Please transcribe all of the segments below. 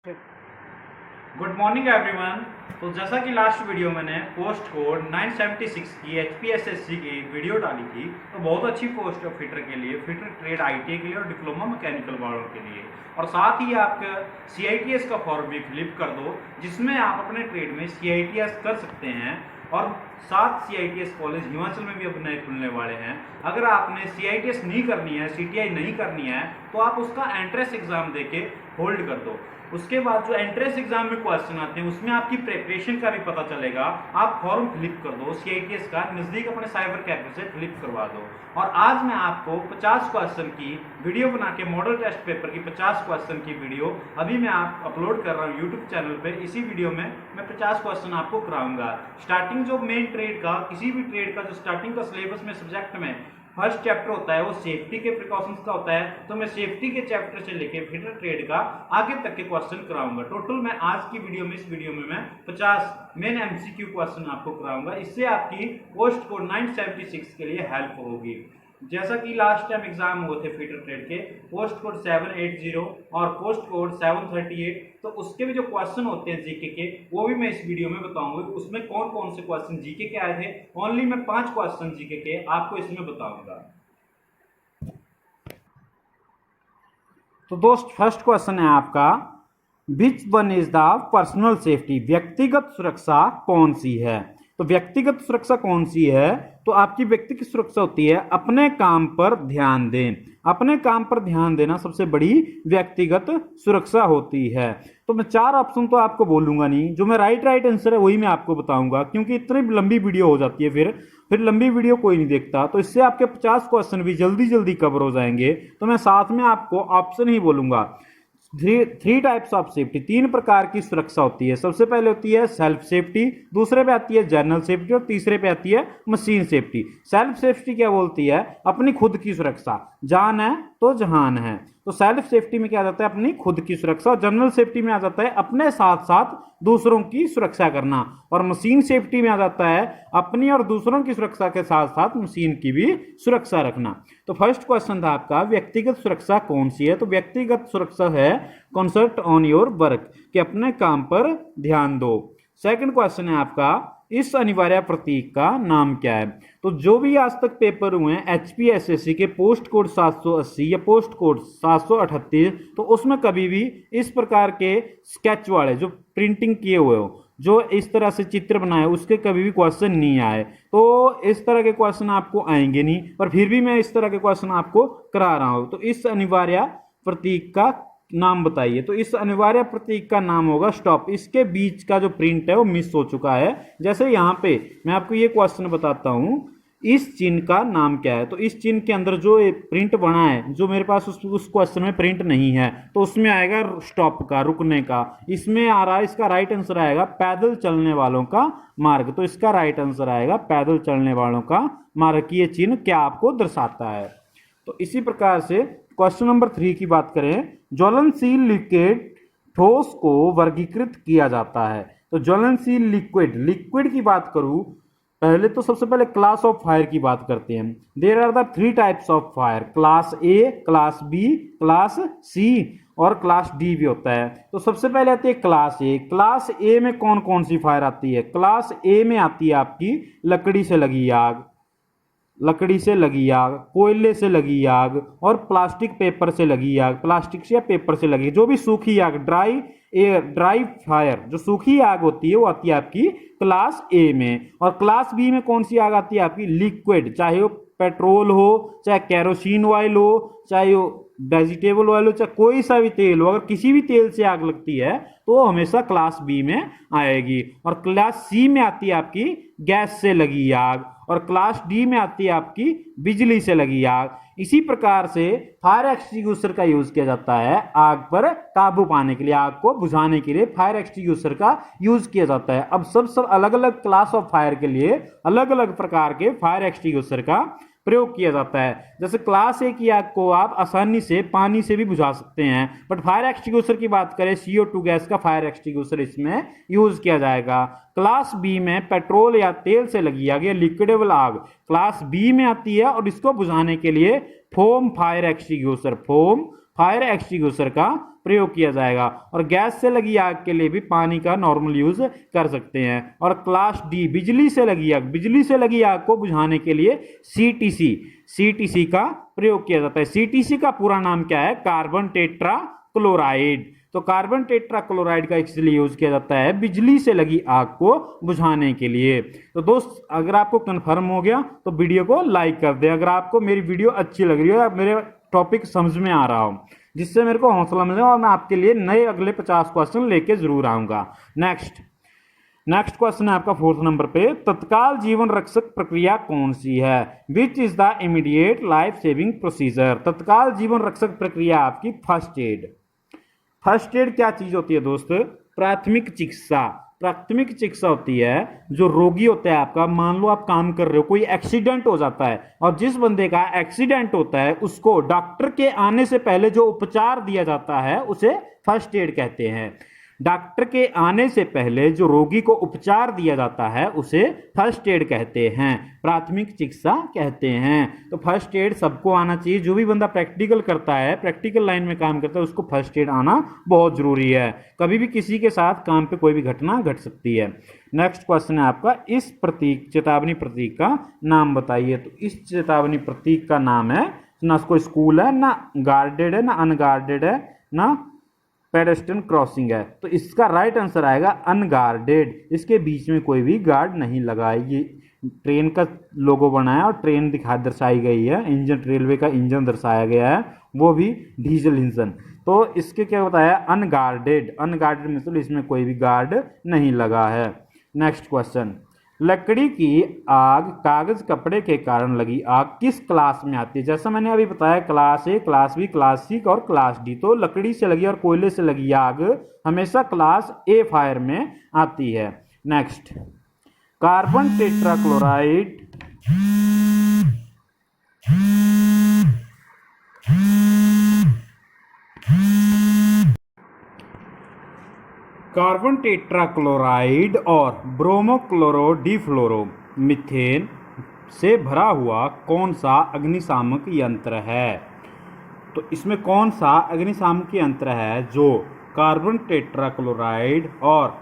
Good morning everyone. तो जैसा कि लास्ट वीडियो मैंने पोस्ट कोड 976 की एचपीएसएससी की वीडियो डाली थी, तो बहुत अच्छी पोस्ट है फिटर के लिए, फिटर ट्रेड आईटीआई के लिए और डिप्लोमा मैकेनिकल वालों के लिए। और साथ ही आपका सीआईटीएस का फॉर्म भी फिलिप कर दो, जिसमें आप अपने ट्रेड में सीआईटीएस कर सकते हैं। और 7 सीआईटीएस कॉलेज हिमाचल में भी अब नए खुलने वाले हैं। अगर आपने सीआईटीएस नहीं करनी है, सीटीआई नहीं करनी है, तो आप उसका एंट्रेंस एग्जाम देके होल्ड कर दो। उसके बाद जो एंट्रेंस एग्जाम में क्वेश्चन आते हैं उसमें आपकी प्रिपरेशन का भी पता चलेगा। आप फॉर्म फिलिप कर दो सीआईटीएस का, नजदीक अपने साइबर कैफे से फिलिप करवा दो। और आज मैं आपको 50 क्वेश्चन की वीडियो बना के मॉडल टेस्ट पेपर की 50 क्वेश्चन की वीडियो अभी मैं आप अपलोड कर रहा हूँ यूट्यूब चैनल पे। इसी वीडियो में मैं 50 क्वेश्चन आपको कराऊंगा। स्टार्टिंग जो मेन ट्रेड का, किसी भी ट्रेड का जो स्टार्टिंग का सिलेबस में सब्जेक्ट में फर्स्ट चैप्टर होता है वो सेफ्टी के प्रिकॉशंस का होता है, तो मैं सेफ्टी के चैप्टर से लेके फिटर ट्रेड का आगे तक के क्वेश्चन कराऊंगा। टोटल मैं आज की वीडियो में, इस वीडियो में मैं 50 मेन एमसीक्यू क्वेश्चन आपको कराऊंगा। इससे आपकी पोस्ट कोड 976 के लिए हेल्प होगी। जैसा कि लास्ट टाइम एग्जाम हुए थे फिटर ट्रेड के पोस्ट कोड 780 और पोस्ट कोड 738, तो उसके भी जो क्वेश्चन होते हैं जीके के, वो भी मैं इस वीडियो में बताऊंगा उसमें कौन कौन से क्वेश्चन जीके के आए थे। ओनली मैं 5 क्वेश्चन जीके के आपको इसमें बताऊंगा। तो दोस्त, फर्स्ट क्वेश्चन है आपका, which one is the personal safety, व्यक्तिगत सुरक्षा कौन सी है। तो व्यक्तिगत सुरक्षा कौन सी है, तो आपकी व्यक्तिगत सुरक्षा होती है अपने काम पर ध्यान दें। अपने काम पर ध्यान देना सबसे बड़ी व्यक्तिगत सुरक्षा होती है। तो मैं 4 ऑप्शन तो आपको बोलूंगा नहीं, जो मैं राइट आंसर है वही मैं आपको बताऊंगा, क्योंकि इतनी लंबी वीडियो हो जाती है, फिर लंबी वीडियो कोई नहीं देखता। तो इससे आपके 50 क्वेश्चन भी जल्दी जल्दी कवर हो जाएंगे। तो मैं साथ में आपको ऑप्शन ही बोलूंगा। थ्री टाइप्स ऑफ सेफ्टी, 3 प्रकार की सुरक्षा होती है। सबसे पहले होती है सेल्फ सेफ्टी, दूसरे पे आती है जनरल सेफ्टी और तीसरे पे आती है मशीन सेफ्टी। सेल्फ सेफ्टी क्या बोलती है, अपनी खुद की सुरक्षा, जान है तो जहान है। तो सेल्फ सेफ्टी में क्या आ जाता है, अपनी खुद की सुरक्षा। और जनरल सेफ्टी में आ जाता है अपने साथ साथ दूसरों की सुरक्षा करना। और मशीन सेफ्टी में आ जाता है अपनी और दूसरों की सुरक्षा के साथ साथ मशीन की भी सुरक्षा रखना। तो फर्स्ट क्वेश्चन था आपका, व्यक्तिगत सुरक्षा कौन सी है। तो व्यक्तिगत सुरक्षा है कॉन्सर्ट ऑन योर वर्क, कि अपने काम पर ध्यान दो। सेकंड क्वेश्चन है आपका, इस अनिवार्य प्रतीक का नाम क्या है। तो जो भी आज तक पेपर हुए हैं एचपीएसएससी के पोस्ट कोड 780 या पोस्ट कोड 738, तो उसमें कभी भी इस प्रकार के स्केच वाले जो प्रिंटिंग किए हुए हो, जो इस तरह से चित्र बनाए, उसके कभी भी क्वेश्चन नहीं आए। तो इस तरह के क्वेश्चन आपको आएंगे नहीं, पर फिर भी मैं इस तरह के क्वेश्चन आपको करा रहा हूं। तो इस अनिवार्य प्रतीक का नाम बताइए। तो इस अनिवार्य प्रतीक का नाम होगा स्टॉप। इसके बीच का जो प्रिंट है वो मिस हो चुका है। जैसे यहाँ पे मैं आपको ये क्वेश्चन बताता हूं, इस चिन्ह का नाम क्या है। तो इस चिन्ह के अंदर जो प्रिंट बना है, जो मेरे पास उस क्वेश्चन में प्रिंट नहीं है, तो उसमें आएगा स्टॉप का, रुकने का। इसमें आ रहा है, इसका राइट आंसर आएगा पैदल चलने वालों का मार्ग। तो इसका राइट आंसर आएगा पैदल चलने वालों का मार्ग। की ये चिन्ह क्या आपको दर्शाता है। तो इसी प्रकार से क्वेश्चन नंबर 3 की बात करें, ज्वलनशील लिक्विड ठोस को वर्गीकृत किया जाता है। तो ज्वलनशील लिक्विड की बात करूं, पहले तो सबसे पहले क्लास ऑफ फायर की बात करते हैं। There are the 3 types of fire, class A, class B, class C और क्लास डी भी होता है। तो सबसे पहले आती है क्लास ए। क्लास ए में कौन कौन सी फायर आती है। क्लास ए में आती है आपकी लकड़ी से लगी आग, कोयले से लगी आग और प्लास्टिक पेपर से लगी आग। प्लास्टिक से या पेपर से लगी जो भी सूखी आग, ड्राई फायर, जो सूखी आग होती है वो आती है आपकी क्लास ए में। और क्लास बी में कौन सी आग आती है आपकी, लिक्विड, चाहे वो पेट्रोल हो, चाहे केरोसिन ऑयल हो, चाहे वो वेजिटेबल ऑयल हो, चाहे कोई सा भी तेल हो, अगर किसी भी तेल से आग लगती है तो वो हमेशा क्लास बी में आएगी। और क्लास सी में आती है आपकी गैस से लगी आग और क्लास डी में आती है आपकी बिजली से लगी आग। इसी प्रकार से फायर एक्सटिंग्विशर का यूज किया जाता है आग पर काबू पाने के लिए, आग को बुझाने के लिए फायर एक्सटिंग्विशर का यूज किया जाता है। अब सब अलग अलग क्लास ऑफ फायर के लिए अलग अलग प्रकार के फायर एक्सटिंग्विशर का प्रयोग किया जाता है। जैसे क्लास ए की आग को आप आसानी से पानी से भी बुझा सकते हैं, बट फायर एक्सटिंग्विशर की बात करें, CO2 गैस का फायर एक्सटिंग्विशर इसमें यूज किया जाएगा। क्लास बी में पेट्रोल या तेल से लगी आग या लिक्विडेबल आग क्लास बी में आती है और इसको बुझाने के लिए foam fire extinguisher fire extinguisher का प्रयोग किया जाएगा। और गैस से लगी आग के लिए भी पानी का नॉर्मल यूज कर सकते हैं। और क्लास डी बिजली से लगी आग को बुझाने के लिए सीटीसी का प्रयोग किया जाता है। सीटीसी का पूरा नाम क्या है? Carbon tetra chloride. तो कार्बन टेट्रा क्लोराइड का इसलिए यूज किया जाता है बिजली से लगी आग को बुझाने के लिए। तो दोस्त, अगर आपको कंफर्म हो गया तो वीडियो को लाइक कर दें। अगर आपको मेरी वीडियो अच्छी लग रही हो या मेरे टॉपिक समझ में आ रहा हो, जिससे मेरे को हौसला मिले और मैं आपके लिए नए अगले 50 क्वेश्चन लेके जरूर आऊंगा। नेक्स्ट क्वेश्चन है आपका 4th नंबर पे, तत्काल जीवन रक्षक प्रक्रिया कौन सी है? Which is the immediate life saving procedure? तत्काल जीवन रक्षक प्रक्रिया आपकी फर्स्ट एड क्या चीज होती है दोस्त? प्राथमिक चिकित्सा होती है। जो रोगी होता है आपका, मान लो आप काम कर रहे हो, कोई एक्सीडेंट हो जाता है, और जिस बंदे का एक्सीडेंट होता है उसको डॉक्टर के आने से पहले जो उपचार दिया जाता है उसे फर्स्ट एड कहते हैं। डॉक्टर के आने से पहले जो रोगी को उपचार दिया जाता है उसे फर्स्ट एड कहते हैं, प्राथमिक चिकित्सा कहते हैं। तो फर्स्ट एड सबको आना चाहिए। जो भी बंदा प्रैक्टिकल करता है, प्रैक्टिकल लाइन में काम करता है, उसको फर्स्ट एड आना बहुत जरूरी है। कभी भी किसी के साथ काम पे कोई भी घटना घट सकती है। नेक्स्ट क्वेश्चन है आपका, इस चेतावनी प्रतीक का नाम बताइए। तो इस चेतावनी प्रतीक का नाम है, ना कोई स्कूल है, ना गार्डेड है, ना अनगार्डेड है, ना पेडेस्ट्रियन क्रॉसिंग है। तो इसका राइट आंसर आएगा अनगार्डेड। इसके बीच में कोई भी गार्ड नहीं लगा है। ये ट्रेन का लोगो बनाया और ट्रेन दर्शाई गई है। इंजन, रेलवे का इंजन दर्शाया गया है, वो भी डीजल इंजन। तो इसके क्या बताया? अनगार्डेड मतलब इसमें कोई भी गार्ड नहीं लगा है। नेक्स्ट क्वेश्चन, लकड़ी की आग कागज कपड़े के कारण लगी आग किस क्लास में आती है? जैसा मैंने अभी बताया, class A, class B, class C और क्लास डी। तो लकड़ी से लगी और कोयले से लगी आग हमेशा क्लास ए फायर में आती है। Next, carbon tetrachloride carbon tetrachloride और ब्रोमोक्लोरो डिफ्लोरो मीथेन से भरा हुआ कौन सा अग्निशामक यंत्र है? तो इसमें कौन सा अग्निशामक यंत्र है जो कार्बन टेट्राक्लोराइड और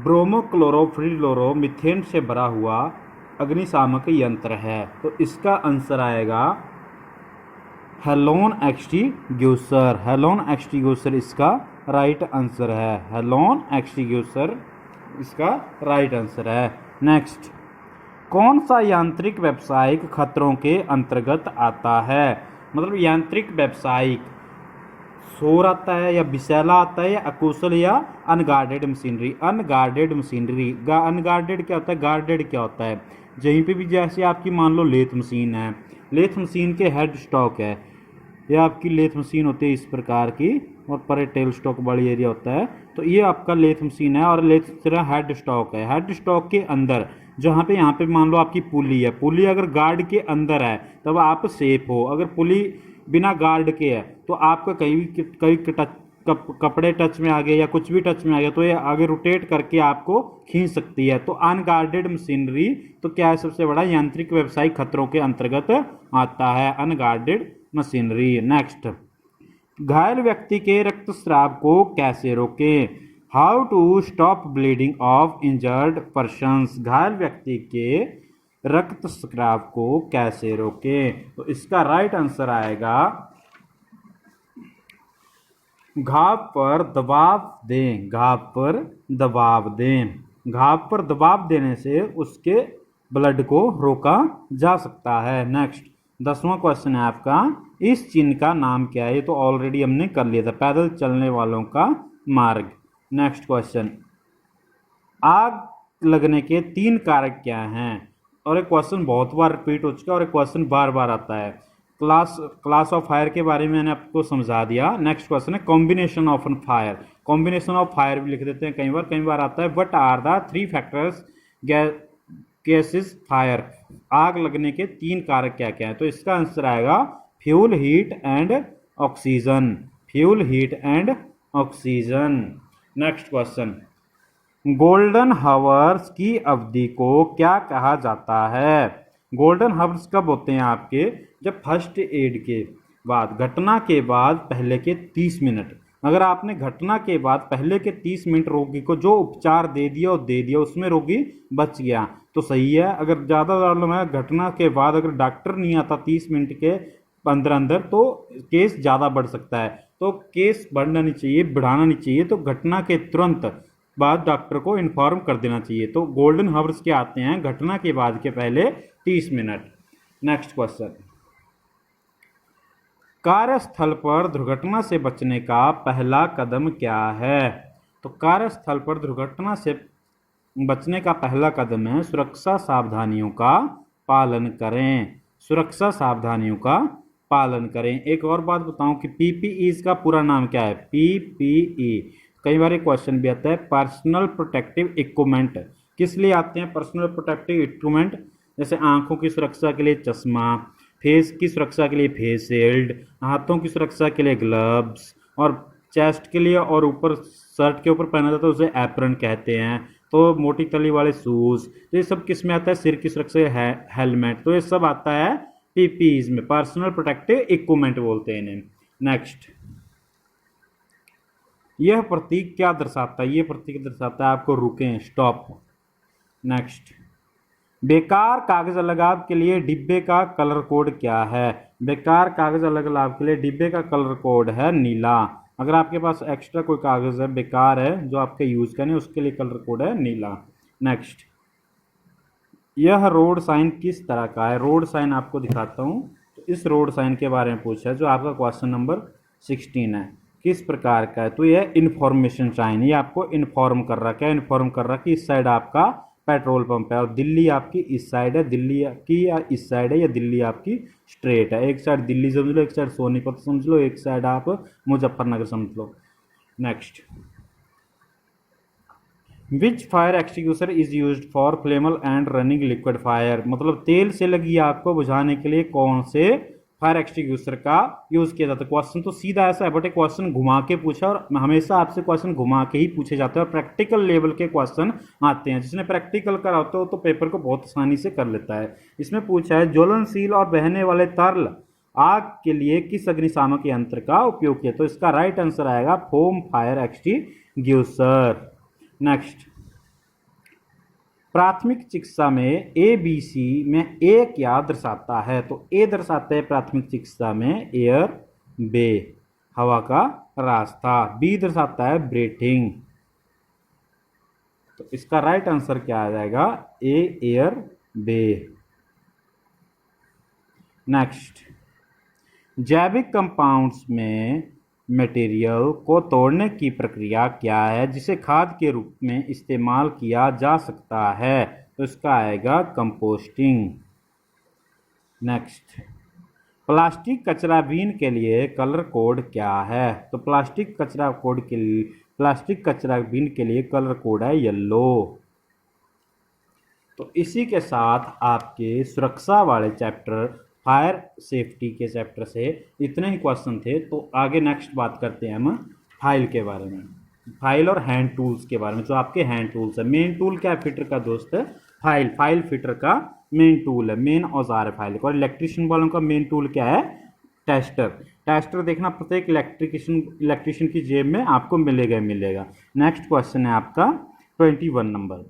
ब्रोमोक्लोरोफ्लोरो मीथेन से भरा हुआ अग्निशामक यंत्र है? तो इसका आंसर आएगा हेलोन एक्सटिंग्विशर इसका राइट आंसर है। हेलोन एक्सटिंग्विशर इसका राइट आंसर है। नेक्स्ट, कौन सा यांत्रिक व्यावसायिक खतरों के अंतर्गत आता है? मतलब यांत्रिक व्यावसायिक, शोर आता है या विषैला आता है या अकुशल या अनगार्डेड मशीनरी? अनगार्डेड क्या होता है, गार्डेड क्या होता है? जहीं पे भी, जैसे आपकी मान लो लेथ मशीन है, लेथ मशीन के हेड स्टॉक है, यह आपकी लेथ मशीन होती है इस प्रकार की, और पर टेल स्टॉक बड़ी एरिया होता है। तो ये आपका लेथ मशीन है और लेथ तरह हेड स्टॉक है। हेड स्टॉक के अंदर जहाँ पे, यहाँ पे मान लो आपकी पुली है, पुली अगर गार्ड के अंदर है तब आप सेफ हो। अगर पुली बिना गार्ड के है तो आपका कहीं कपड़े टच में आ गए या कुछ भी टच में आ गया तो ये आगे रोटेट करके आपको खींच सकती है। तो अनगार्डेड मशीनरी तो क्या है, सबसे बड़ा यांत्रिक व्यावसायिक खतरों के अंतर्गत आता है, अनगार्डेड मशीनरी। नेक्स्ट, घायल व्यक्ति के रक्तस्राव को कैसे रोकें? How to stop bleeding of injured persons? घायल व्यक्ति के रक्तस्राव को कैसे रोकें? तो इसका राइट आंसर आएगा घाव पर दबाव दें। घाव पर दबाव देने से उसके ब्लड को रोका जा सकता है। नेक्स्ट, 10वां क्वेश्चन है आपका, इस चिन्ह का नाम क्या है? ये तो ऑलरेडी हमने कर लिया था, पैदल चलने वालों का मार्ग। नेक्स्ट क्वेश्चन, आग लगने के 3 कारक क्या हैं? और एक क्वेश्चन बहुत बार रिपीट हो चुका है और एक क्वेश्चन बार बार आता है। क्लास ऑफ फायर के बारे में मैंने आपको समझा दिया। नेक्स्ट क्वेश्चन है combination of fire. Combination of fire भी लिख देते हैं, कई बार आता है। What are the 3 factors gases fire? आग लगने के 3 कारक क्या क्या है? तो इसका आंसर आएगा fuel, heat and oxygen. Next question, golden hours की अवधि को क्या कहा जाता है? गोल्डन हावर्स कब होते हैं आपके? जब फर्स्ट एड के बाद, घटना के बाद पहले के 30 मिनट। अगर आपने घटना के बाद पहले के 30 मिनट रोगी को जो उपचार दे दिया और दे दिया, उसमें रोगी बच गया तो सही है। अगर ज़्यादा प्रॉब्लम है घटना के बाद, अगर डॉक्टर नहीं आता 30 मिनट के अंदर अंदर, तो केस ज़्यादा बढ़ सकता है। तो केस बढ़ना नहीं चाहिए, बढ़ाना नहीं चाहिए। तो घटना के तुरंत बाद डॉक्टर को इन्फॉर्म कर देना चाहिए। तो गोल्डन हावर्स के आते हैं घटना के बाद के पहले 30 मिनट। नेक्स्ट क्वेश्चन, कार्यस्थल पर दुर्घटना से बचने का पहला कदम क्या है? तो कार्यस्थल पर दुर्घटना से बचने का पहला कदम है सुरक्षा सावधानियों का पालन करें। सुरक्षा सावधानियों का पालन करें। एक और बात बताऊं कि पीपीई का पूरा नाम क्या है? पीपीई, कई बार क्वेश्चन भी आता है, पर्सनल प्रोटेक्टिव इक्विपमेंट। किस लिए आते हैं पर्सनल प्रोटेक्टिव इक्विपमेंट? जैसे आंखों की सुरक्षा के लिए चश्मा, फेस की सुरक्षा के लिए फेस शील्ड, हाथों की सुरक्षा के लिए ग्लव्स, और चेस्ट के लिए और ऊपर शर्ट के ऊपर पहना जाता है उसे एप्रन कहते हैं। तो मोटी तली वाले शूज, तो ये सब किस में आता है? सिर की सुरक्षा है हेलमेट। तो ये सब आता है पीपीईज में, पर्सनल प्रोटेक्टिव इक्विपमेंट बोलते हैं इन्हें। नेक्स्ट, यह प्रतीक क्या दर्शाता है? ये प्रतीक दर्शाता है आपको रुकें, स्टॉप। नेक्स्ट, बेकार कागज अलगाव के लिए डिब्बे का कलर कोड क्या है? बेकार कागज अलगाव के लिए डिब्बे का कलर कोड है नीला। अगर आपके पास एक्स्ट्रा कोई कागज है, बेकार है, जो आपके यूज करने, उसके लिए कलर कोड है नीला। नेक्स्ट, यह रोड साइन किस तरह का है? रोड साइन आपको दिखाता हूं। तो इस रोड साइन के बारे में पूछा है, जो आपका क्वेश्चन नंबर 16 है। किस प्रकार का है? तो यह इंफॉर्मेशन साइन, ये आपको इन्फॉर्म कर रहा है। क्या इन्फॉर्म कर रहा है? कि इस साइड आपका पेट्रोल पंप है और दिल्ली आपकी इस साइड है, दिल्ली की या इस साइड है, या दिल्ली आपकी स्ट्रेट है। एक साइड दिल्ली समझ लो, एक साइड सोनीपत समझ लो, एक साइड आप मुजफ्फरनगर समझ लो। Next, which fire extinguisher is used for flammable and running liquid fire? मतलब तेल से लगी आग को बुझाने के लिए कौन से फायर एक्सटिंग्विशर का यूज किया जाता है? क्वेश्चन तो सीधा ऐसा है, बट एक क्वेश्चन घुमा के पूछा, और हमेशा आपसे क्वेश्चन घुमा के ही पूछे जाते हैं। और प्रैक्टिकल लेवल के क्वेश्चन आते हैं, जिसने प्रैक्टिकल करा होता है तो पेपर को बहुत आसानी से कर लेता है। इसमें पूछा है ज्वलनशील और बहने वाले तरल आग के लिए किस अग्निशामक यंत्र का उपयोग किया? तो इसका राइट आंसर आएगा फोम फायर एक्सटिंग्विशर। नेक्स्ट, प्राथमिक चिकित्सा में ABC में ए क्या दर्शाता है? तो ए दर्शाता है प्राथमिक चिकित्सा में एयर वे, हवा का रास्ता। बी दर्शाता है ब्रीथिंग। तो इसका राइट आंसर क्या आ जाएगा? ए, एयर वे। नेक्स्ट, जैविक कंपाउंड्स में मटेरियल को तोड़ने की प्रक्रिया क्या है जिसे खाद के रूप में इस्तेमाल किया जा सकता है? तो इसका आएगा कंपोस्टिंग। नेक्स्ट, प्लास्टिक कचरा बीन के लिए कलर कोड क्या है? तो प्लास्टिक कचरा बीन के लिए कलर कोड है येलो। तो इसी के साथ आपके सुरक्षा वाले चैप्टर, फायर सेफ्टी के चैप्टर से इतने ही क्वेश्चन थे। तो आगे नेक्स्ट बात करते हैं हम फाइल के बारे में, फाइल और हैंड टूल्स के बारे में। जो आपके हैंड टूल्स है, मेन टूल क्या है फिटर का दोस्त? फाइल। फाइल फिटर का मेन टूल है, मेन औजार है फाइल का। और इलेक्ट्रिशियन वालों का मेन टूल क्या है? टेस्टर। टेस्टर देखना प्रत्येक इलेक्ट्रिशियन की जेब में आपको मिलेगा। नेक्स्ट क्वेश्चन है आपका 21 नंबर,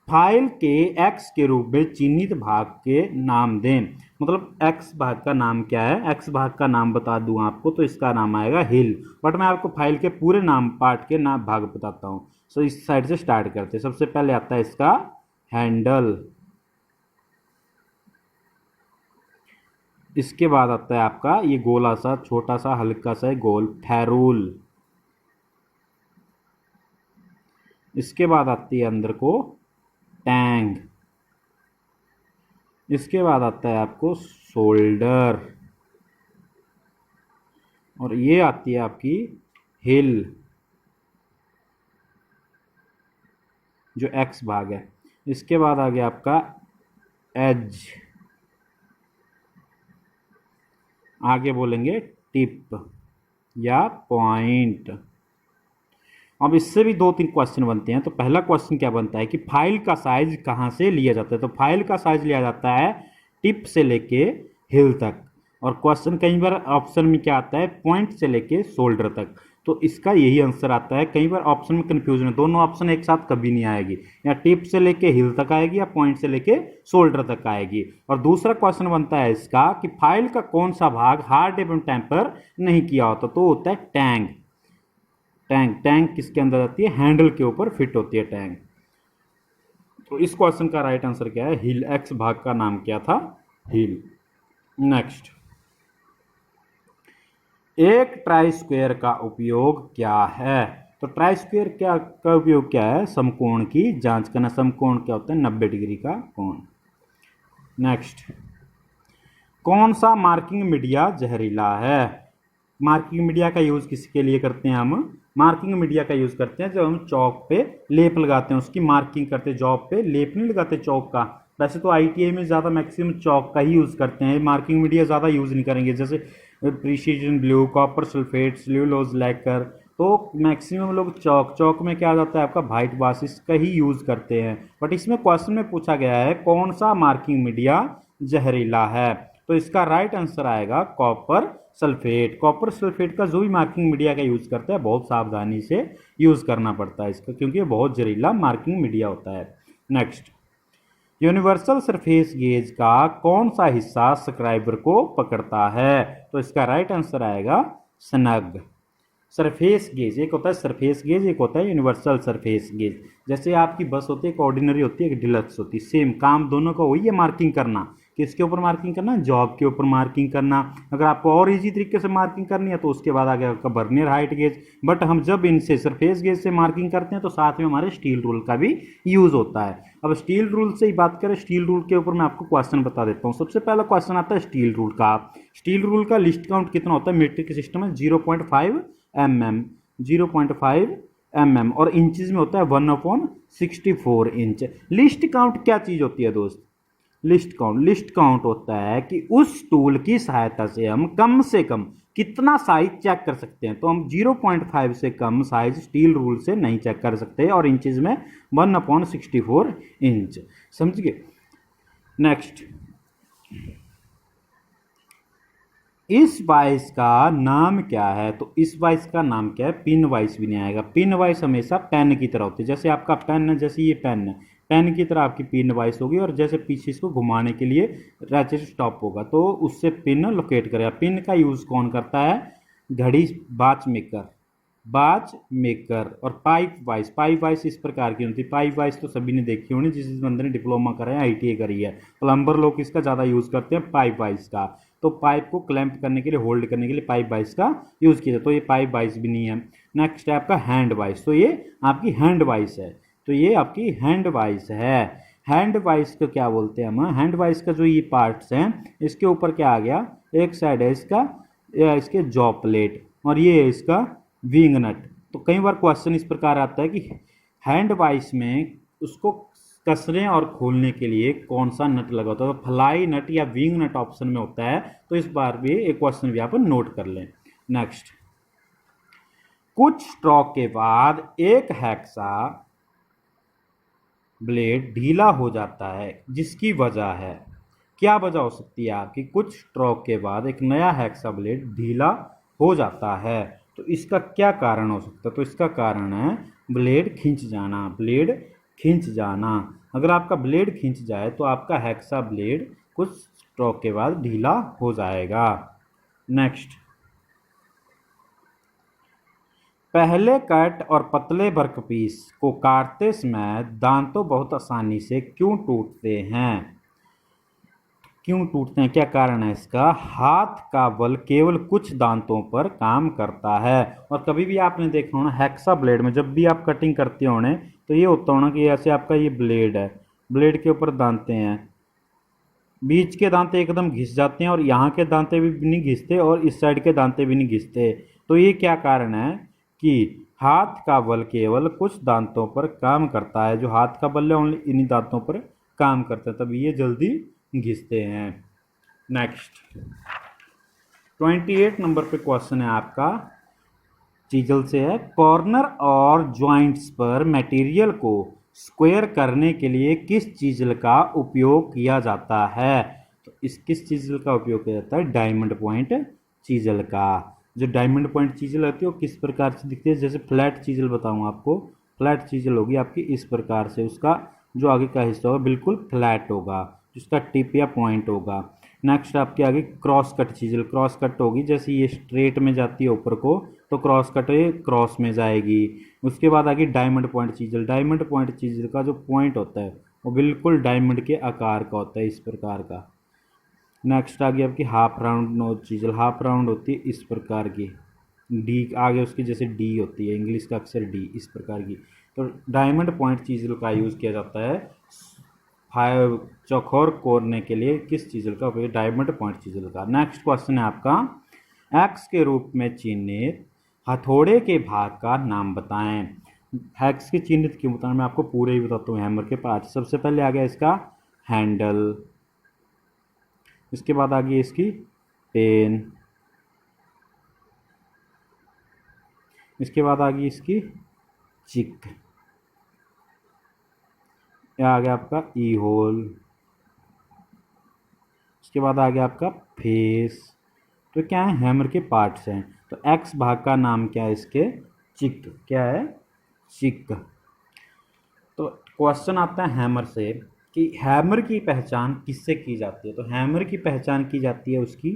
फाइल के एक्स के रूप में चिन्हित भाग के नाम दें। मतलब एक्स भाग का नाम क्या है? एक्स भाग का नाम बता दूं आपको तो इसका नाम आएगा हिल। बट मैं आपको फाइल के पूरे नाम पार्ट के नाम भाग बताता हूं। सो इस साइड से स्टार्ट करते हैं। सबसे पहले आता है इसका हैंडल, इसके बाद आता है आपका ये गोला सा छोटा सा हल्का सा गोल फेरूल, इसके बाद आती है अंदर को टैंग, इसके बाद आता है आपको शोल्डर, और ये आती है आपकी हिल जो एक्स भाग है। इसके बाद आ गया आपका एज, आगे बोलेंगे टिप या पॉइंट। अब इससे भी 2-3 क्वेश्चन बनते हैं। तो पहला क्वेश्चन क्या बनता है कि फाइल का साइज कहाँ से लिया जाता है? तो फाइल का साइज लिया जाता है टिप से लेके हिल तक। और क्वेश्चन कई बार ऑप्शन में क्या आता है, पॉइंट से लेके शोल्डर तक, तो इसका यही आंसर आता है। कई बार ऑप्शन में कंफ्यूजन है, दोनों ऑप्शन एक साथ कभी नहीं आएगी, या टिप से लेके हिल तक आएगी या पॉइंट से लेके शोल्डर तक आएगी। और दूसरा क्वेश्चन बनता है इसका कि फाइल का कौन सा भाग हार्ड एवं टेम्पर नहीं किया होता, तो होता है टैंग। टैंग किसके अंदर आती है, हैंडल के ऊपर फिट होती है टैंग। तो इस क्वेश्चन का राइट आंसर क्या है, हिल। एक्स भाग का नाम क्या था, हिल। नेक्स्ट, एक ट्राई स्क्वायर का उपयोग क्या है, तो ट्राई स्क्वायर क्या का उपयोग क्या है, समकोण की जांच करना। समकोण क्या होता है, 90 डिग्री का कोण। नेक्स्ट, कौन सा मार्किंग मीडिया जहरीला है। मार्किंग मीडिया का यूज किसके लिए करते हैं हम, मार्किंग मीडिया का यूज करते हैं जब हम चौक पे लेप लगाते हैं, उसकी मार्किंग करते हैं। जॉब पे लेप नहीं लगाते चौक का, वैसे तो आईटीआई में ज़्यादा मैक्सिमम चौक का ही यूज़ करते हैं, मार्किंग मीडिया ज़्यादा यूज़ नहीं करेंगे, जैसे precision blue, copper sulphate, cellulose lacquer, तो मैक्सिमम लोग चौक में क्या आ जाता है आपका, वाइट बासिस का ही यूज़ करते हैं। बट इसमें क्वेश्चन में पूछा गया है कौन सा मार्किंग मीडिया जहरीला है, तो इसका राइट आंसर आएगा कॉपर सल्फेट। कॉपर सल्फेट का जो भी मार्किंग मीडिया का यूज़ करता है बहुत सावधानी से यूज़ करना पड़ता है इसका, क्योंकि ये बहुत जहरीला मार्किंग मीडिया होता है। नेक्स्ट, यूनिवर्सल सरफेस गेज का कौन सा हिस्सा स्क्राइबर को पकड़ता है, तो इसका राइट आंसर आएगा स्नग। सरफेस गेज, एक होता है सरफेस गेज, एक होता है यूनिवर्सल सरफेस गेज। जैसे आपकी बस होती है, एक ऑर्डिनरी होती है, एक डिलक्स होती है, सेम काम दोनों का वही है, मार्किंग करना। किसके ऊपर मार्किंग करना, जॉब के ऊपर मार्किंग करना। अगर आपको और इजी तरीके से मार्किंग करनी है तो उसके बाद आ गया आपका बर्नियर हाइट गेज। बट हम जब इनसे सरफेस गेज से मार्किंग करते हैं तो साथ में हमारे स्टील रूल का भी यूज होता है। अब स्टील रूल से ही बात करें, स्टील रूल के ऊपर मैं आपको क्वेश्चन बता देता हूँ। सबसे पहला क्वेश्चन आता है स्टील रूल का। स्टील रूल का लिस्ट काउंट कितना होता है, मीट्रिक सिस्टम में 0.5 mm, 0.5 mm, और इंचेस में होता है 1/64 इंच। लिस्ट काउंट क्या चीज होती है दोस्त, लिस्ट काउंट होता है कि उस टूल की सहायता से हम कम से कम कितना साइज चेक कर सकते हैं। तो हम 0.5 से कम साइज स्टील रूल से नहीं चेक कर सकते, और इंचेस में 1/64 इंच, समझ गए। नेक्स्ट, इस वाइस का नाम क्या है, तो इस वाइस का नाम क्या है, पिन वाइस भी नहीं आएगा। पिन वाइस हमेशा पेन की तरह होती है, जैसे आपका पेन है, जैसे ये पेन है, पेन की तरह आपकी पिन वाइस होगी, और जैसे पीछे इसको घुमाने के लिए रैचेट स्टॉप होगा, तो उससे पिन लोकेट करेगा। पिन का यूज कौन करता है, घड़ी बाच मेकर। और पाइप वाइस इस प्रकार की होती है। पाइप वाइस तो सभी ने देखी होनी, जिस बंदे ने डिप्लोमा करा है, आईटीआई करी है। प्लम्बर लोग इसका ज़्यादा यूज़ करते हैं पाइप वाइस का, तो पाइप को क्लैंप करने के लिए, होल्ड करने के लिए पाइप वाइस का यूज़ किया जाता है, तो ये पाइप वाइस भी नहीं है। नेक्स्ट है आपका हैंड वाइस, तो ये आपकी हैंड वाइस है, तो ये आपकी हैंड वाइस है। हैंड वाइस को क्या बोलते हैं हम, हैंड वाइस का जो ये पार्ट्स हैं, इसके ऊपर क्या आ गया, एक साइड है इसका, इसके जॉ प्लेट, और ये है इसका विंग नट। तो कई बार क्वेश्चन इस प्रकार आता है कि हैंड वाइस में उसको कसने और खोलने के लिए कौन सा नट लगा होता है, तो फ्लाई नट या विंग नट ऑप्शन में होता है। तो इस बार भी एक क्वेश्चन भी आप नोट कर लें। नेक्स्ट, कुछ स्ट्रोक के बाद एक हैक्सा ब्लेड ढीला हो जाता है, जिसकी वजह है, क्या वजह हो सकती है आपकी, कुछ स्ट्रोक के बाद एक नया हैक्सा ब्लेड ढीला हो जाता है, तो इसका क्या कारण हो सकता है, तो इसका कारण है ब्लेड खिंच जाना। ब्लेड खिंच जाना, अगर आपका ब्लेड खिंच जाए तो आपका हैक्सा ब्लेड कुछ स्ट्रोक के बाद ढीला हो जाएगा। नेक्स्ट, पहले कट और पतले वर्कपीस को काटते समय दांतों बहुत आसानी से क्यों टूटते हैं, क्या कारण है इसका, हाथ का बल केवल कुछ दांतों पर काम करता है। और कभी भी आपने देखा होना हैक्सा ब्लेड में जब भी आप कटिंग करते होने, तो ये होता होना कि ऐसे आपका ये ब्लेड है, ब्लेड के ऊपर दांते हैं, बीच के दांते एकदम घिस जाते हैं, और यहाँ के दांते भी नहीं घिसते, और इस साइड के दांते भी नहीं घिसते। तो ये क्या कारण है कि हाथ का बल केवल कुछ दांतों पर काम करता है, जो हाथ का बल है ओनली इन्हीं दांतों पर काम करता है, तभी ये जल्दी घिसते हैं। नेक्स्ट, 28 नंबर पे क्वेश्चन है आपका, चीजल से है, कॉर्नर और जॉइंट्स पर मटेरियल को स्क्वायर करने के लिए किस चीजल का उपयोग किया जाता है, तो इस किस चीज़ल का उपयोग किया जाता है? डायमंड पॉइंट चीज़ल का। जो डायमंड पॉइंट चीज़ल होती है वो किस प्रकार से दिखती है? जैसे फ्लैट चीज़ल बताऊँ आपको, फ्लैट चीज़ल होगी आपकी इस प्रकार से, उसका जो आगे का हिस्सा होगा बिल्कुल फ्लैट होगा, जिसका टिप या पॉइंट होगा। नेक्स्ट आपके आगे cross cut chisel, cross cut होगी, जैसे ये स्ट्रेट में जाती है ऊपर को तो क्रॉस कट क्रॉस में जाएगी। उसके बाद आगे diamond point chisel, diamond point chisel का जो पॉइंट होता है वो बिल्कुल डायमंड के आकार का होता है, इस प्रकार का। नेक्स्ट आ गई आपकी half round nose chisel, half round होती है इस प्रकार की, डी आगे उसकी जैसे डी होती है, इंग्लिश का अक्षर डी, इस प्रकार की। तो डायमंड पॉइंट चीज़ल का यूज़ किया जाता है फाइव चौकोर कोरने के लिए। किस चीज़ल का उपयोग? डायमंड पॉइंट चीज़ल का। नेक्स्ट क्वेश्चन है आपका, एक्स के रूप में चिन्हित हथौड़े के भाग का नाम बताएं। एक्स के चिन्हित क्यों बताना, मैं आपको पूरे ही बताता हूँ। हैमर के पार्ट, सबसे पहले आ गया इसका हैंडल, इसके बाद आ गई इसकी पेन, इसके बाद आ गई इसकी चिक, यह आ गया आपका ई होल, इसके बाद आ गया आपका फेस। तो क्या है? हैमर के पार्ट्स हैं। तो एक्स भाग का नाम क्या है इसके? चिक। क्या है? चिक। तो क्वेश्चन आता है हैमर से कि हैमर की पहचान किससे की जाती है? तो हैमर की पहचान की जाती है उसकी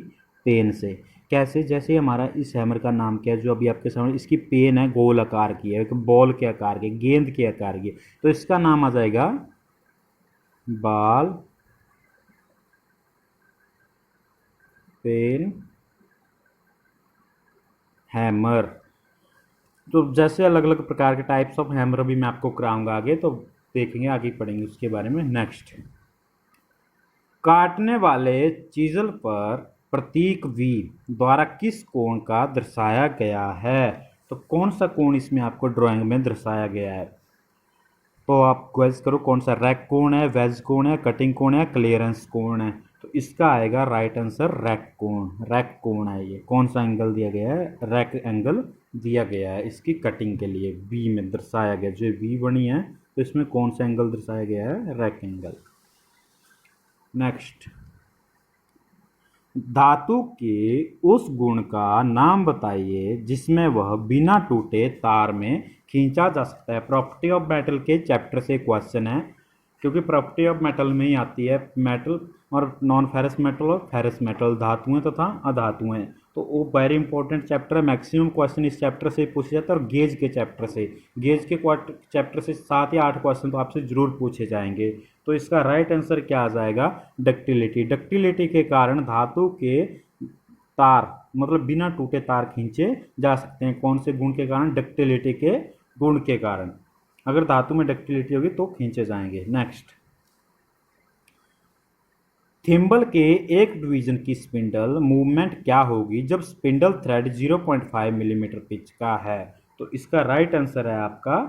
पेन से। कैसे? जैसे हमारा इस हैमर का नाम क्या है जो अभी आपके सामने, इसकी पेन है गोल आकार की है, एक बॉल के आकार की, गेंद के आकार की, तो इसका नाम आ जाएगा बॉल पेन हैमर। तो जैसे अलग अलग प्रकार के टाइप्स ऑफ हैमर भी मैं आपको कराऊंगा आगे, तो देखेंगे, आगे पढ़ेंगे उसके बारे में। नेक्स्ट, काटने वाले चीजल पर प्रतीक V द्वारा किस कोण का दर्शाया गया है? तो कौन सा कोण इसमें आपको ड्राइंग में दर्शाया गया है? तो आप क्वेज करो कौन सा, रैक कोण है, वेज कोण है, कटिंग कोण है, क्लियरेंस कोण है? तो इसका आएगा राइट आंसर रैक कोण। रैक कोण है ये। कौन सा एंगल दिया गया है? रैक एंगल दिया गया है इसकी कटिंग के लिए, V में दर्शाया गया, जो V बनी है तो इसमें कौन सा एंगल दर्शाया गया है? Rack angle. नेक्स्ट, धातु के उस गुण का नाम बताइए जिसमें वह बिना टूटे तार में खींचा जा सकता है। प्रॉपर्टी ऑफ मेटल के चैप्टर से क्वेश्चन है, क्योंकि प्रॉपर्टी ऑफ मेटल में ही आती है मेटल और नॉन फेरस मेटल और फेरस मेटल, धातुएं तथा अधातुएं। तो वो वेरी इंपॉर्टेंट चैप्टर है, मैक्सिमम क्वेश्चन इस चैप्टर से पूछे जाते हैं। और गेज के चैप्टर से, गेज के चैप्टर से 7 या 8 क्वेश्चन तो आपसे जरूर पूछे जाएंगे। तो इसका राइट आंसर क्या आ जाएगा? डक्टिलिटी। डक्टिलिटी के कारण धातु के तार, मतलब बिना टूटे तार खींचे जा सकते हैं। कौन से गुण के कारण? डक्टिलिटी के गुण के कारण। अगर धातु में डक्टिलिटी होगी तो खींचे जाएंगे। नेक्स्ट, थिम्बल के एक डिवीजन की स्पिंडल मूवमेंट क्या होगी जब स्पिंडल थ्रेड 0.5 मिलीमीटर पिच का है? तो इसका राइट आंसर है आपका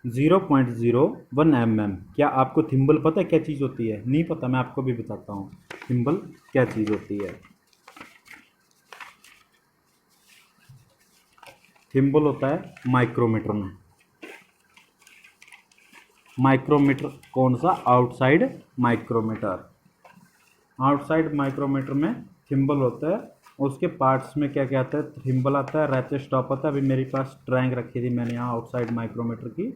0.01 mm। क्या आपको थिम्बल पता है क्या चीज़ होती है? नहीं पता, मैं आपको भी बताता हूँ थिम्बल क्या चीज़ होती है। थिम्बल होता है माइक्रोमीटर में। माइक्रोमीटर कौन सा? Outside micrometer. आउटसाइड माइक्रोमीटर में थिम्बल होता है। उसके पार्ट्स में क्या क्या आता है? थिम्बल आता है, रैचेट स्टॉप आता है। अभी मेरे पास ड्राइंग रखी थी मैंने यहाँ आउटसाइड माइक्रोमीटर की,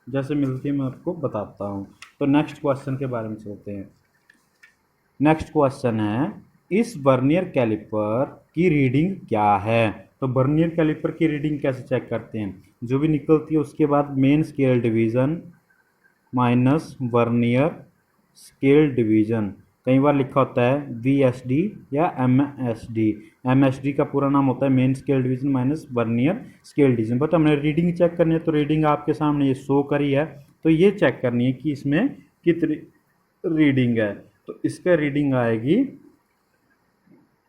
जैसे मिलती है मैं आपको बताता हूँ। तो नेक्स्ट क्वेश्चन के बारे में चलते हैं। नेक्स्ट क्वेश्चन है, इस वर्नियर कैलिपर की रीडिंग क्या है? तो वर्नियर कैलिपर की रीडिंग कैसे चेक करते हैं? जो भी निकलती है उसके बाद main scale division minus vernier scale division, कई बार लिखा होता है VSD या MSD। MSD का पूरा नाम होता है main scale division minus vernier scale division. But हमने रीडिंग चेक करनी है, तो रीडिंग आपके सामने ये शो करी है, तो ये चेक करनी है कि इसमें कितनी रीडिंग है। तो इसका रीडिंग आएगी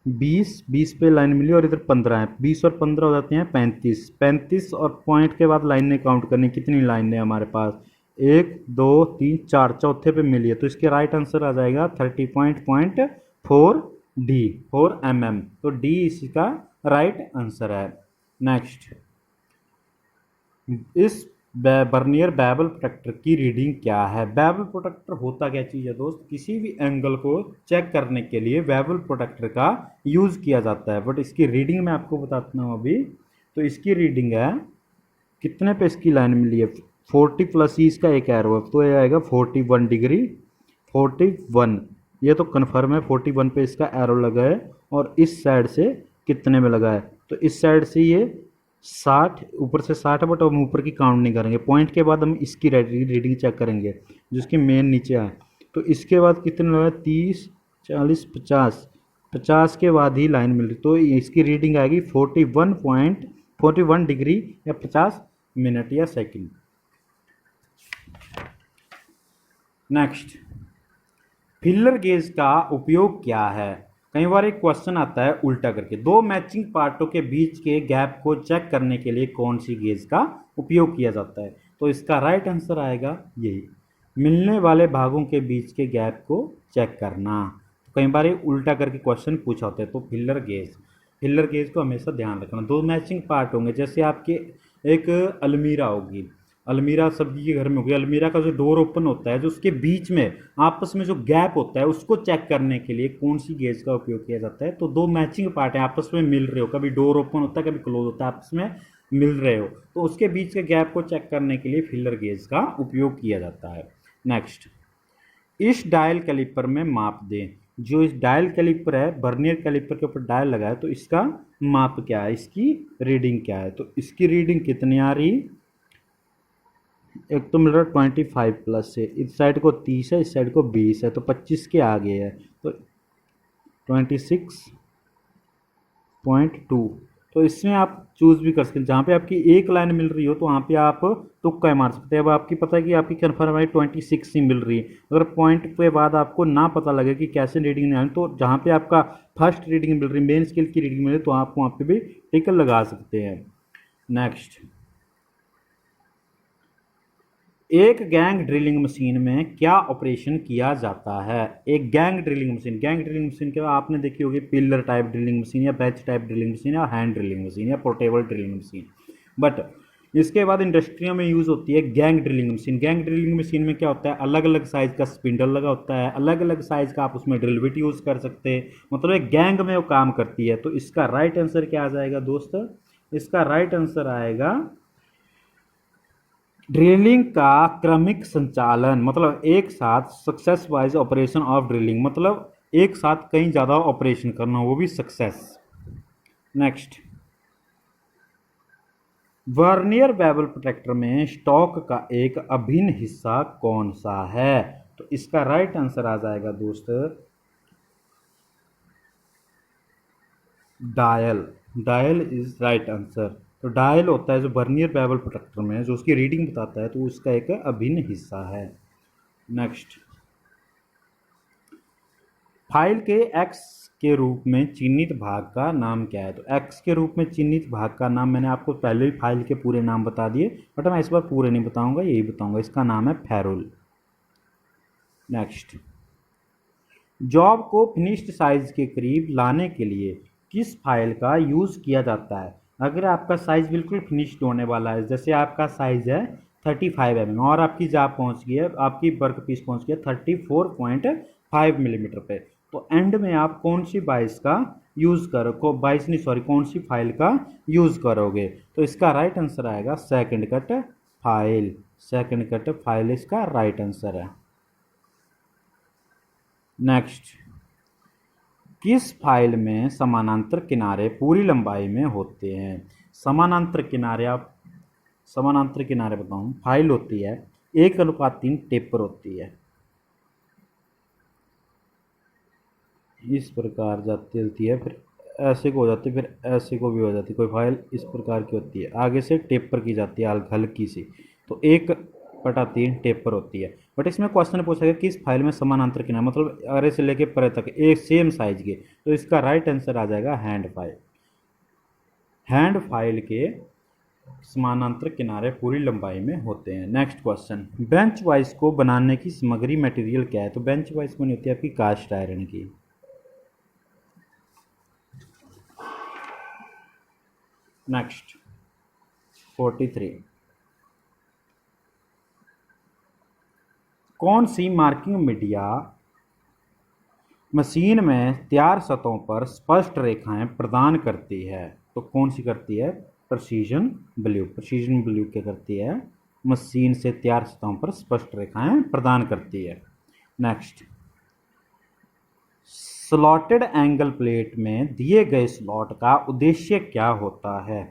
20 पे लाइन मिली और इधर 15 है, 20 और 15 हो जाते हैं 35। 35 और पॉइंट के बाद लाइनें काउंट करनी, कितनी लाइनें हमारे पास? 1 2 3 4, चौथे पे मिली है, तो इसके राइट आंसर आ जाएगा 30.4 D 4 mm। तो D इसका राइट आंसर है। नेक्स्ट, इस बर्नियर बेवल प्रोटेक्टर की रीडिंग क्या है। बेवल प्रोटेक्टर होता क्या चीज़ है दोस्त, किसी भी एंगल को चेक करने के लिए बेवल प्रोटेक्टर का यूज़ किया जाता है। बट इसकी रीडिंग मैं आपको बताता हूँ अभी। तो इसकी रीडिंग है, कितने पे इसकी लाइन मिली है, 40 प्लस ही इसका एक एरो है, तो ये आएगा 41 डिग्री, 41, ये तो कन्फर्म है 41 पे इसका एरो लगा है। और इस साइड से कितने में लगा है, तो इस साइड से ये 60, ऊपर से 60 है, बट हम ऊपर की काउंट नहीं करेंगे, पॉइंट के बाद हम इसकी रीडिंग चेक करेंगे जिसकी मेन नीचे आए। तो इसके बाद कितने लगा है, 30, 40, 50, 50 के बाद ही लाइन मिल रही, तो इसकी रीडिंग आएगी 41 डिग्री या 50 मिनट या सेकंड। नेक्स्ट, फिलर गेज का उपयोग क्या है। कई बार एक क्वेश्चन आता है उल्टा करके, दो मैचिंग पार्टों के बीच के गैप को चेक करने के लिए कौन सी गेज का उपयोग किया जाता है। तो इसका राइट आंसर आएगा यही, मिलने वाले भागों के बीच के गैप को चेक करना। तो कई बार उल्टा करके क्वेश्चन पूछा होता है। तो फिलर गेज को हमेशा ध्यान रखना। दो मैचिंग पार्ट होंगे, जैसे आपके एक अलमीरा होगी, अलमीरा सभी के घर में होगी, अलमीरा का जो डोर ओपन होता है, जो उसके बीच में आपस में जो गैप होता है उसको चेक करने के लिए कौन सी गेज का उपयोग किया जाता है। तो दो मैचिंग पार्ट है, आपस में मिल रहे हो, कभी डोर ओपन होता है कभी क्लोज होता है, आपस में मिल रहे हो, तो उसके बीच के गैप को चेक करने के लिए फिलर गेज का उपयोग किया जाता है। नेक्स्ट, इस डायल कैलिपर में माप दें। जो इस डायल कैलिपर है, वर्नियर कैलिपर के ऊपर डायल लगा है, तो इसका माप क्या है, इसकी रीडिंग क्या है। तो इसकी रीडिंग कितनी आ रही, एक तो मिल रहा है 25 प्लस से, इस साइड को 30 है, इस साइड को 20 है, तो 25 के आगे है, तो 26.2। तो इसमें आप चूज भी कर सकते हैं, जहाँ पे आपकी एक लाइन मिल रही हो तो वहाँ पे आप तुक्का मार सकते हैं। अब आपकी पता है कि आपकी कन्फर्म है 26 ही मिल रही है, अगर पॉइंट के बाद आपको ना पता लगे कि कैसे रीडिंग नहीं आनी, तो जहाँ पे आपका फर्स्ट रीडिंग मिल रही है, मेन स्केल की रीडिंग मिल रही है, तो आप वहाँ पे भी टिक लगा सकते हैं। नेक्स्ट, एक गैंग ड्रिलिंग मशीन में क्या ऑपरेशन किया जाता है। एक गैंग ड्रिलिंग मशीन के आपने देखी होगी पिलर टाइप ड्रिलिंग मशीन, या बैच टाइप ड्रिलिंग मशीन, या हैंड ड्रिलिंग मशीन, या पोर्टेबल ड्रिलिंग मशीन। बट इसके बाद इंडस्ट्रियों में यूज़ होती है gang drilling machine. Gang drilling machine में क्या होता है, अलग अलग साइज़ का स्पिंडल लगा होता है, अलग अलग साइज़ का आप उसमें ड्रिल बिट यूज़ कर सकते हैं, मतलब एक गैंग में वो काम करती है। तो इसका राइट आंसर क्या आ जाएगा दोस्त, इसका राइट आंसर आएगा ड्रिलिंग का क्रमिक संचालन, मतलब एक साथ success wise operation of drilling, मतलब एक साथ कई ज़्यादा ऑपरेशन करना, वो भी success. Next, vernier bevel protector में स्टॉक का एक अभिन्न हिस्सा कौन सा है। तो इसका राइट आंसर आ जाएगा दोस्त dial. Dial is right answer. तो डायल होता है जो वर्नियर बेवल प्रोटेक्टर में जो उसकी रीडिंग बताता है, तो उसका एक अभिन्न हिस्सा है। नेक्स्ट, फाइल के एक्स के रूप में चिन्हित भाग का नाम क्या है। तो एक्स के रूप में चिन्हित भाग का नाम मैंने आपको पहले ही फाइल के पूरे नाम बता दिए, बट मैं इस बार पूरे नहीं बताऊंगा, यही बताऊंगा, इसका नाम है फेरुल। नेक्स्ट, जॉब को फिनिश्ड साइज के करीब लाने के लिए किस फाइल का यूज़ किया जाता है। अगर आपका साइज बिल्कुल फिनिश्ड होने वाला है, जैसे आपका साइज है 35 mm और आपकी जॉब पहुंच गई है, आपकी वर्क पीस पहुंच गया 34.5 मिलीमीटर पे, तो एंड में आप कौन सी बाइस का यूज़ करो, बाइस नहीं सॉरी, कौन सी फाइल का यूज़ करोगे। तो इसका राइट आंसर आएगा second cut file. Second cut file इसका राइट आंसर है। नेक्स्ट, किस फाइल में समानांतर किनारे पूरी लंबाई में होते हैं। समानांतर किनारे, आप समानांतर किनारे बताऊं, फाइल होती है 1:3 टेपर होती है, इस प्रकार जाती चलती है, फिर ऐसे को हो जाती है, फिर ऐसे को भी हो जाती है, कोई फाइल इस प्रकार की होती है, आगे से टेपर की जाती है हल्की सी, तो 1/3 टेपर होती है। बट इसमें क्वेश्चन पूछा गया कि इस फाइल में समानांतर किनारे, मतलब अरे से लेके परे तक एक सेम साइज के, तो इसका राइट आंसर आ जाएगा हैंड फाइल। हैंड फाइल के समानांतर किनारे पूरी लंबाई में होते हैं। नेक्स्ट क्वेश्चन, बेंच वाइस को बनाने की सामग्री मटेरियल क्या है। तो बेंच वाइस बनी होती है आपकी कास्ट आयरन की। नेक्स्ट 43, कौन सी मार्किंग मीडिया मशीन में तैयार सतहों पर स्पष्ट रेखाएं प्रदान करती है? तो कौन सी करती है? Precision blue. प्रिसीजन ब्लू क्या करती है? मशीन से तैयार सतहों पर स्पष्ट रेखाएं प्रदान करती है। नेक्स्ट, स्लॉटेड एंगल प्लेट में दिए गए स्लॉट का उद्देश्य क्या होता है?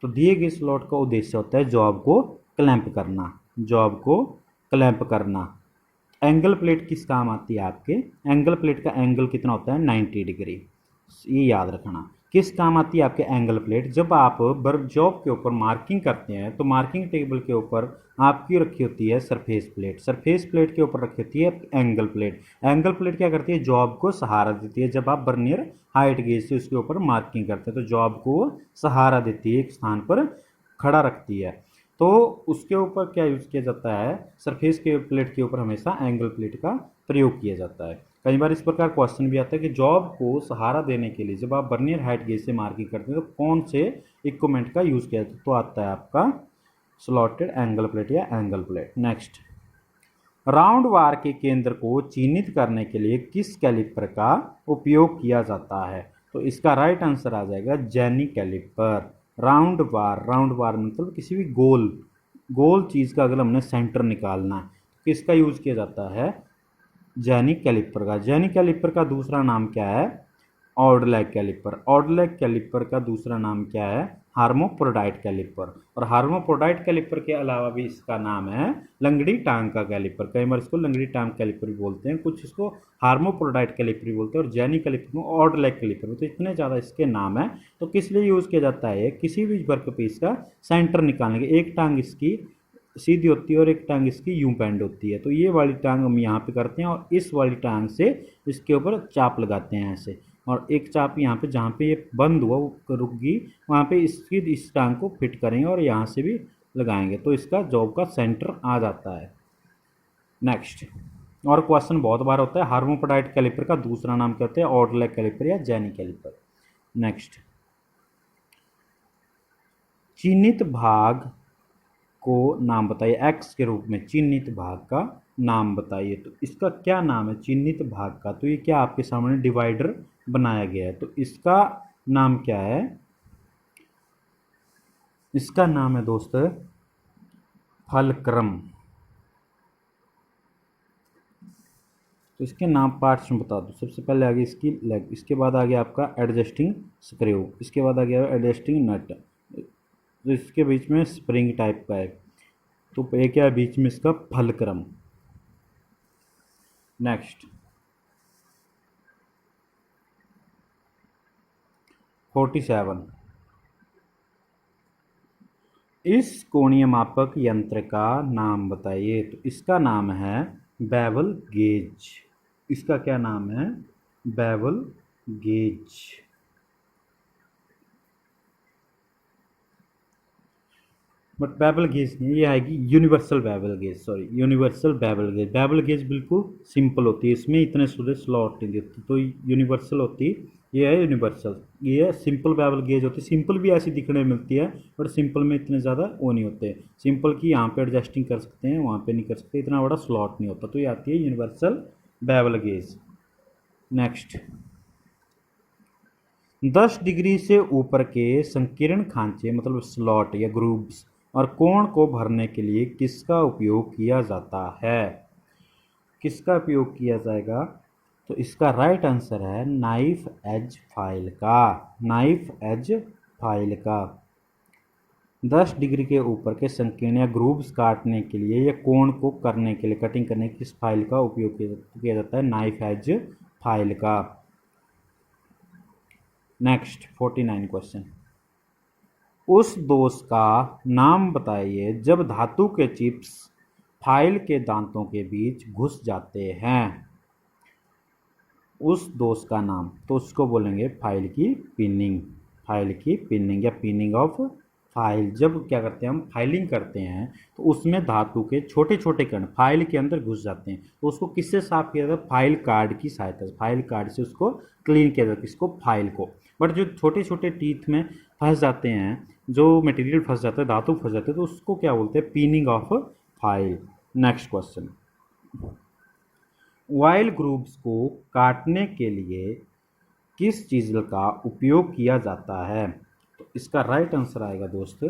तो दिए गए स्लॉट का उद्देश्य होता है जॉब को क्लैंप करना, जॉब को क्लैंप करना। एंगल प्लेट किस काम आती है आपके? एंगल प्लेट का एंगल कितना होता है? 90 डिग्री। ये याद रखना। किस काम आती है आपके एंगल प्लेट? जब आप जॉब के ऊपर मार्किंग करते हैं तो मार्किंग टेबल के ऊपर आपकी रखी होती है सरफेस प्लेट, सरफेस प्लेट के ऊपर रखी होती है एंगल प्लेट। एंगल प्लेट क्या करती है? जॉब को सहारा देती है। जब आप बर्नियर हाइट गेज से उसके ऊपर मार्किंग करते हैं तो जॉब को सहारा देती है, एक स्थान पर खड़ा रखती है। तो उसके ऊपर क्या यूज़ किया जाता है? सरफेस के प्लेट के ऊपर हमेशा एंगल प्लेट का प्रयोग किया जाता है। कई बार इस प्रकार क्वेश्चन भी आता है कि जॉब को सहारा देने के लिए जब आप बर्नियर हाइट गेज से मार्किंग करते हैं तो कौन से इक्विपमेंट का यूज़ किया जाता है? तो आता है आपका स्लॉटेड एंगल प्लेट या एंगल प्लेट। नेक्स्ट, राउंड बार के केंद्र को चिन्हित करने के लिए किस कैलिपर का उपयोग किया जाता है? तो इसका राइट आंसर आ जाएगा जेनी कैलिपर। राउंड बार मतलब किसी भी गोल चीज़ का अगर हमने सेंटर निकालना है तो किसका यूज़ किया जाता है? जेनी कैलिपर का। जेनी कैलिपर का दूसरा नाम क्या है? ऑडलैग कैलिपर। ऑडलैग कैलिपर का दूसरा नाम क्या है? हार्मोप्रोडाइट कैलिपर। और हार्मोप्रोडाइट कैलिपर के अलावा भी इसका नाम है लंगड़ी टांग का कैलिपर। कई बार इसको लंगड़ी टांग कैलिपर भी बोलते हैं, कुछ इसको हार्मोप्रोडाइट कैलिपर भी बोलते हैं, और जेनी कैलिपर में ऑडलैग कैलिपर में। तो इतने ज़्यादा इसके नाम है। तो किस लिए यूज़ किया जाता है? किसी भी वर्कपीस का सेंटर निकालने के। एक टांग इसकी सीधी होती है और एक टांग इसकी यूं बेंड होती है, तो ये वाली टांग हम यहाँ पे करते हैं और इस वाली टांग से इसके ऊपर चाप लगाते हैं ऐसे, और एक चाप यहाँ पे जहाँ पे ये बंद हुआ वो रुक गई वहाँ पे इसकी इस टांग को फिट करेंगे और यहाँ से भी लगाएंगे तो इसका जॉब का सेंटर आ जाता है। नेक्स्ट, और क्वेश्चन बहुत बार होता है, हार्मोप्रोडाइट कैलिपर का दूसरा नाम क्या होता है? ऑडलैग कैलिपर या जेनी कैलिपर। नेक्स्ट, चिन्हित भाग को नाम बताइए। एक्स के रूप में चिन्हित भाग का नाम बताइए। तो इसका क्या नाम है चिन्हित भाग का? तो ये क्या आपके सामने डिवाइडर बनाया गया है, तो इसका नाम क्या है? इसका नाम है दोस्त फलक्रम। तो इसके नाम पार्ट्स में बता दो। सबसे पहले आ गई इसकी लेग, इसके बाद आ गया आपका एडजस्टिंग स्क्रू, इसके बाद आ गया एडजस्टिंग नट, तो इसके बीच में स्प्रिंग टाइप का है, तो एक क्या है बीच में इसका फलक्रम। नेक्स्ट, 47, इस कोणीय मापक यंत्र का नाम बताइए। तो इसका नाम है बेवल गेज। इसका क्या नाम है? Bevel gauge. But bevel gauge नहीं, ये आएगी universal bevel gauge, sorry universal bevel gauge. Bevel gauge बिल्कुल सिंपल होती है, इसमें इतने सूर्य स्लॉट नहीं देते, तो यूनिवर्सल होती ये है यूनिवर्सल। ये सिंपल बेवल गेज होती है, सिंपल भी ऐसी दिखने में मिलती है बट सिंपल में इतने ज़्यादा वो नहीं होते। सिंपल की यहाँ पे एडजस्टिंग कर सकते हैं, वहाँ पे नहीं कर सकते, इतना बड़ा स्लॉट नहीं होता, तो ये आती है universal bevel gauge. Next, 10 degree से ऊपर के संकीर्ण खांचे मतलब स्लॉट या ग्रूव्स और कोण को भरने के लिए किसका उपयोग किया जाता है? किसका उपयोग किया जाएगा? तो इसका राइट आंसर है नाइफ एज फाइल का। नाइफ एज फाइल का 10 डिग्री के ऊपर के संकीर्ण या ग्रूव्स काटने के लिए या कोण को करने के लिए कटिंग करने की किस फाइल का उपयोग किया जाता है? नाइफ एज फाइल का। नेक्स्ट 49 क्वेश्चन, उस दोष का नाम बताइए जब धातु के चिप्स फाइल के दांतों के बीच घुस जाते हैं। उस दोष का नाम, तो उसको बोलेंगे फाइल की पिनिंग। फाइल की पिनिंग या पिनिंग ऑफ फाइल। जब क्या करते हैं हम फाइलिंग करते हैं तो उसमें धातु के छोटे छोटे कण फाइल के अंदर घुस जाते हैं, तो उसको किससे साफ किया जाता है? फाइल कार्ड की सहायता से। फाइल कार्ड से उसको क्लीन किया जाता है, किसको? फाइल को। बट जो छोटे छोटे टीथ में फंस जाते हैं, जो मटेरियल फंस जाता है, धातु फंस जाते हैं, तो उसको क्या बोलते हैं? Pinning of file. Next question, while groups को काटने के लिए किस चीज़ का उपयोग किया जाता है? तो इसका राइट आंसर आएगा दोस्त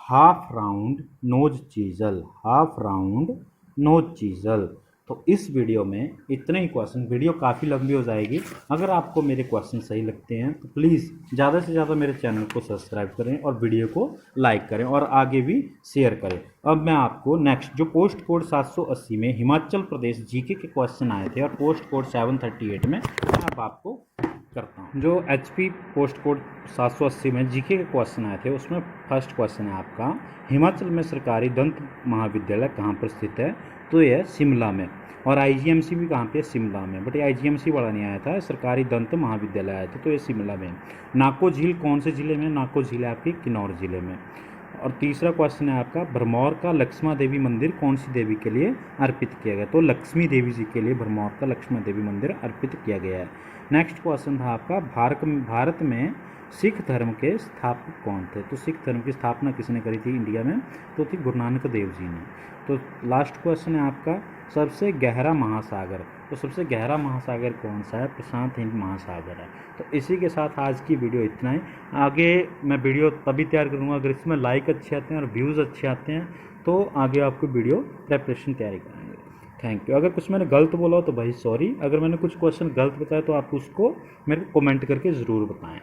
half round nose chisel, half round nose chisel. तो इस वीडियो में इतने ही क्वेश्चन, वीडियो काफ़ी लंबी हो जाएगी। अगर आपको मेरे क्वेश्चन सही लगते हैं तो प्लीज़ ज़्यादा से ज़्यादा मेरे चैनल को सब्सक्राइब करें और वीडियो को लाइक करें और आगे भी शेयर करें। अब मैं आपको नेक्स्ट जो पोस्ट कोड 780 में हिमाचल प्रदेश जीके के क्वेश्चन आए थे और पोस्ट कोड 738 में मैं अब आपको करता हूँ। जो HP पोस्ट कोड 780 में जीके के क्वेश्चन आए थे उसमें फर्स्ट क्वेश्चन है आपका, हिमाचल में सरकारी दंत महाविद्यालय कहाँ पर स्थित है? तो ये है शिमला में। और IGMC भी कहाँ पे है? शिमला में। बट ये IGMC वाला नहीं आया था, सरकारी दंत महाविद्यालय आया था, तो ये शिमला में। नाको झील कौन से ज़िले में? नाको झील आपकी किन्नौर ज़िले में। और तीसरा क्वेश्चन है आपका, भरमौर का लक्ष्मा देवी मंदिर कौन सी देवी के लिए अर्पित किया गया? तो लक्ष्मी देवी जी के लिए भरमौर का लक्ष्मा देवी मंदिर अर्पित किया गया है। नेक्स्ट क्वेश्चन था आपका, भारत में सिख धर्म के स्थापक कौन थे? तो सिख धर्म की स्थापना किसने करी थी इंडिया में? तो थी गुरु नानक देव जी ने। तो लास्ट क्वेश्चन है आपका, सबसे गहरा महासागर। तो सबसे गहरा महासागर कौन सा है? प्रशांत हिंद महासागर है। तो इसी के साथ आज की वीडियो इतना ही। आगे मैं वीडियो तभी तैयार करूँगा अगर इसमें लाइक अच्छे आते हैं और व्यूज़ अच्छे आते हैं, तो आगे आपको वीडियो प्रेपरेशन तैयारी कराएंगे। Thank you. अगर कुछ मैंने गलत बोला हो तो भाई सॉरी, अगर मैंने कुछ क्वेश्चन गलत बताया तो आप उसको मेरे को कमेंट करके ज़रूर बताएं।